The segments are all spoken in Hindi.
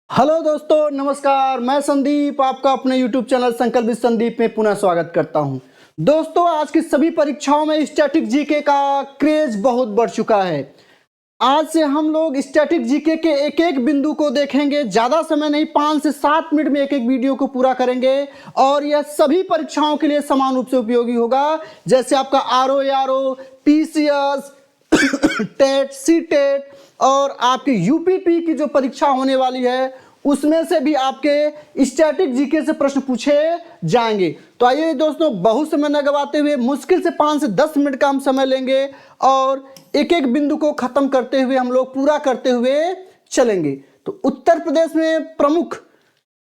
हेलो दोस्तों, नमस्कार। मैं संदीप आपका अपने YouTube चैनल संकल्प विद संदीप में पुनः स्वागत करता हूं। दोस्तों, आज की सभी परीक्षाओं में स्टैटिक जीके का क्रेज बहुत बढ़ चुका है। आज से हम लोग स्टैटिक जीके के एक एक बिंदु को देखेंगे। ज़्यादा समय नहीं, 5 से 7 मिनट में एक एक वीडियो को पूरा करेंगे और यह सभी परीक्षाओं के लिए समान रूप से उपयोगी होगा। जैसे आपका RO, PCS, टेट, सीटेट और आपकी यूपीपी की जो परीक्षा होने वाली है उसमें से भी आपके स्टैटिक जीके से प्रश्न पूछे जाएंगे। तो आइए दोस्तों, बहुत समय न गवाते हुए मुश्किल से 5 से 10 मिनट का हम समय लेंगे और एक एक बिंदु को खत्म करते हुए हम लोग पूरा करते हुए चलेंगे। तो उत्तर प्रदेश में प्रमुख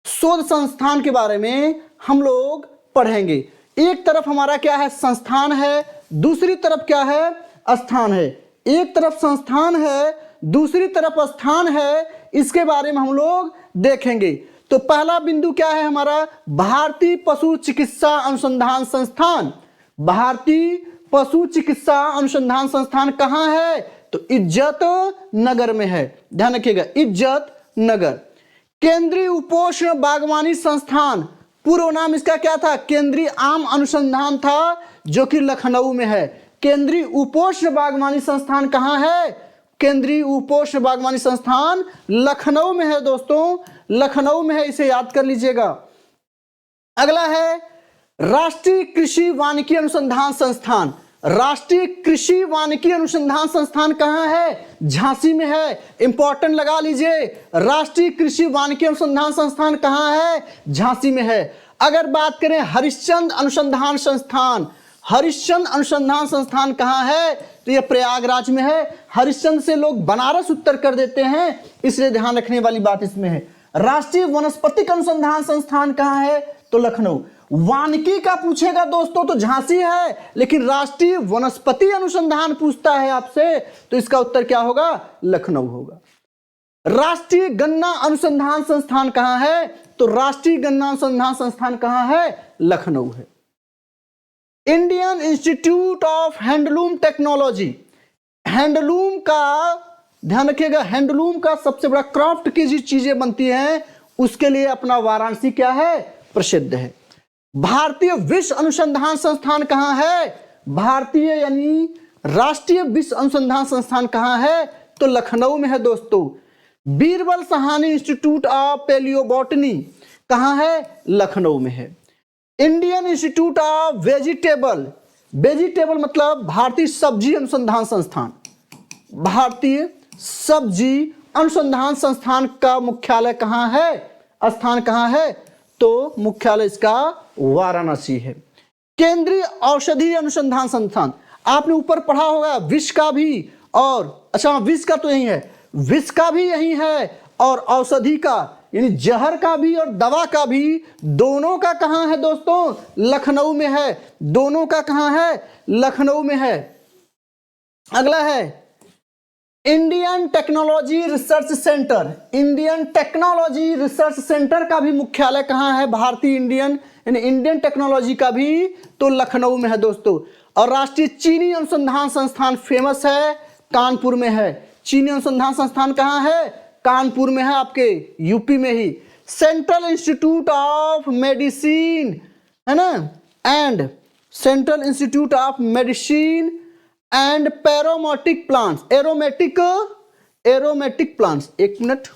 शोध संस्थान के बारे में हम लोग पढ़ेंगे। एक तरफ हमारा क्या है, संस्थान है, दूसरी तरफ क्या है, स्थान है। एक तरफ संस्थान है, दूसरी तरफ स्थान है, इसके बारे में हम लोग देखेंगे। तो पहला बिंदु क्या है हमारा, भारतीय पशु चिकित्सा अनुसंधान संस्थान। भारतीय पशु चिकित्सा अनुसंधान संस्थान कहाँ है, तो इज्जत नगर में है। ध्यान रखिएगा, इज्जत नगर। केंद्रीय उपोष्ण बागवानी संस्थान, पूर्व नाम इसका क्या था, केंद्रीय आम अनुसंधान था, जो कि लखनऊ में है। केंद्रीय उपोष्ण बागवानी संस्थान कहाँ है, केंद्रीय उपोष्ण बागवानी संस्थान लखनऊ में है। दोस्तों, लखनऊ में है, इसे याद कर लीजिएगा। अगला है राष्ट्रीय कृषि वानिकी अनुसंधान संस्थान। राष्ट्रीय कृषि वानिकी अनुसंधान संस्थान कहाँ है, झांसी में है। इंपॉर्टेंट लगा लीजिए, राष्ट्रीय कृषि वानिकी अनुसंधान संस्थान कहाँ है, झांसी में है। अगर बात करें हरिश्चंद्र अनुसंधान संस्थान, हरिश्चंद्र अनुसंधान संस्थान कहाँ है, तो यह प्रयागराज में है। हरिश्चंद्र से लोग बनारस उत्तर कर देते हैं, इसलिए ध्यान रखने वाली बात इसमें है। राष्ट्रीय वनस्पतिक अनुसंधान संस्थान कहाँ है, तो लखनऊ। वानिकी का पूछेगा दोस्तों तो झांसी है, लेकिन राष्ट्रीय वनस्पति अनुसंधान पूछता है आपसे तो इसका उत्तर क्या होगा, लखनऊ होगा। राष्ट्रीय गन्ना अनुसंधान संस्थान कहाँ है, तो राष्ट्रीय गन्ना अनुसंधान संस्थान कहाँ है, लखनऊ है। Indian institute of handloom technology, handloom का ध्यान रखिएगा, हैंडलूम का सबसे बड़ा क्राफ्ट की जो चीजें बनती हैं उसके लिए अपना वाराणसी क्या है, प्रसिद्ध है। भारतीय विश्व अनुसंधान संस्थान कहाँ है, भारतीय यानी राष्ट्रीय विश्व अनुसंधान संस्थान कहाँ है, तो लखनऊ में है। दोस्तों, Birbal Sahani institute of palaeobotany कहाँ है, लखनऊ में है। Indian institute of vegetable, vegetable मतलब भारतीय सब्जी अनुसंधान संस्थान, भारतीय सब्जी अनुसंधान संस्थान का मुख्यालय कहाँ है, स्थान कहाँ है, तो मुख्यालय इसका वाराणसी है। केंद्रीय औषधि अनुसंधान संस्थान, आपने ऊपर पढ़ा होगा विष का भी, और अच्छा विष का तो यही है, विष का भी यही है और औषधि का यानी जहर का भी और दवा का भी, दोनों का कहाँ है दोस्तों, लखनऊ में है। दोनों का कहाँ है, लखनऊ में है। अगला है Indian technology research centre. Indian technology research centre का भी मुख्यालय कहाँ है, भारतीय इंडियन यानी इंडियन टेक्नोलॉजी का भी तो लखनऊ में है दोस्तों। और राष्ट्रीय चीनी अनुसंधान संस्थान फेमस है, कानपुर में है। चीनी अनुसंधान संस्थान कहाँ है, कानपुर में है, आपके यूपी में ही। सेंट्रल इंस्टीट्यूट ऑफ मेडिसिन है ना, and central institute of medicine and paromatic plants, aromatic plants, एक minute,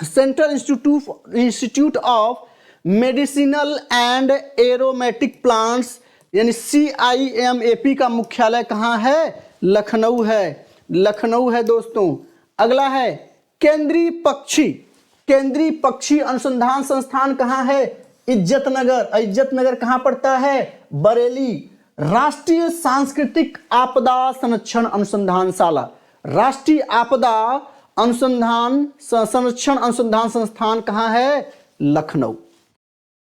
central institute of medicinal and aromatic plants यानी CIMAP का मुख्यालय कहाँ है, लखनऊ है, लखनऊ है दोस्तों। अगला है केंद्रीय पक्षी अनुसंधान संस्थान कहाँ है, इज्जतनगर। इज्जतनगर कहाँ पड़ता है, बरेली। राष्ट्रीय सांस्कृतिक आपदा संरक्षण अनुसंधानशाला, राष्ट्रीय आपदा अनुसंधान संरक्षण अनुसंधान संस्थान कहाँ है, Lucknow.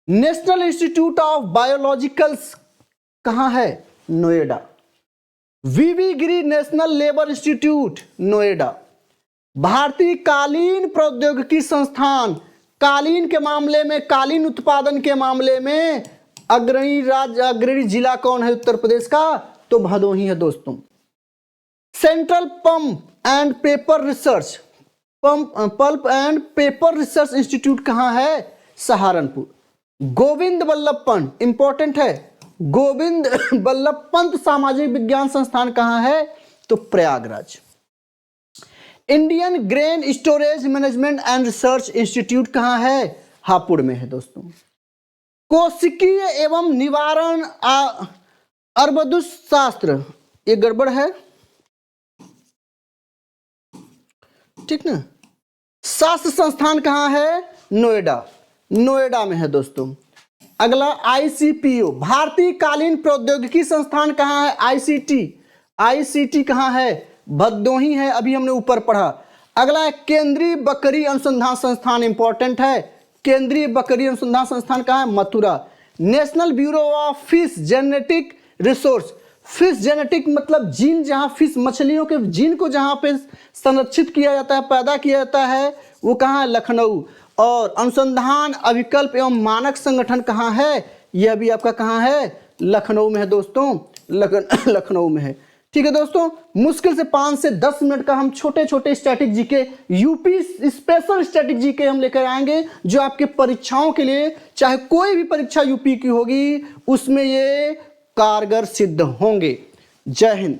National institute of biologicals कहाँ है, नोएडा। वीवी गिरी नेशनल लेबर इंस्टीट्यूट, नोएडा। भारतीय कालीन प्रौद्योगिकी संस्थान, कालीन के मामले में, कालीन उत्पादन के मामले में अग्रणी जिला कौन है उत्तर प्रदेश का? तो भदोही है दोस्तों। Central pulp and paper research institute कहां है? सहारनपुर। गोविंद वल्लभ पंत, इंपॉर्टेंट है, गोविंद वल्लभ पंत सामाजिक विज्ञान संस्थान कहां है? तो Prayagraj. Indian grain storage management and research institute कहां है? हापुड़ में है दोस्तों। कोशिकीय एवं निवारण अर्बुद शास्त्र, ये गड़बड़ है, ठीक ना। शास्त्र संस्थान कहां है? नोएडा, नोएडा में है दोस्तों। अगला आईसीपीओ, भारतीय कालीन प्रौद्योगिकी संस्थान कहां है? आईसीटी, आईसीटी कहां है? भदोही है, अभी हमने ऊपर पढ़ा। अगला है केंद्रीय बकरी अनुसंधान संस्थान, इंपॉर्टेंट है, केंद्रीय बकरी अनुसंधान संस्थान कहां है? Mathura. National bureau of fish genetic resource, fish genetic मतलब जीन, जहां फिश मछलियों के जीन को जहां पे संरक्षित किया जाता है, पैदा किया जाता है, वो कहां है? लखनऊ। और अनुसंधान अभिकल्प एवं मानक संगठन कहां है? यह भी आपका कहां है? लखनऊ में है दोस्तों, लखनऊ में है। ठीक है दोस्तों, मुश्किल से 5 से 10 मिनट का हम छोटे छोटे static GK, UP special static GK हम लेकर आएंगे, जो आपके परीक्षाओं के लिए, चाहे कोई भी परीक्षा यूपी की होगी, उसमें ये कारगर सिद्ध होंगे। जय हिंद।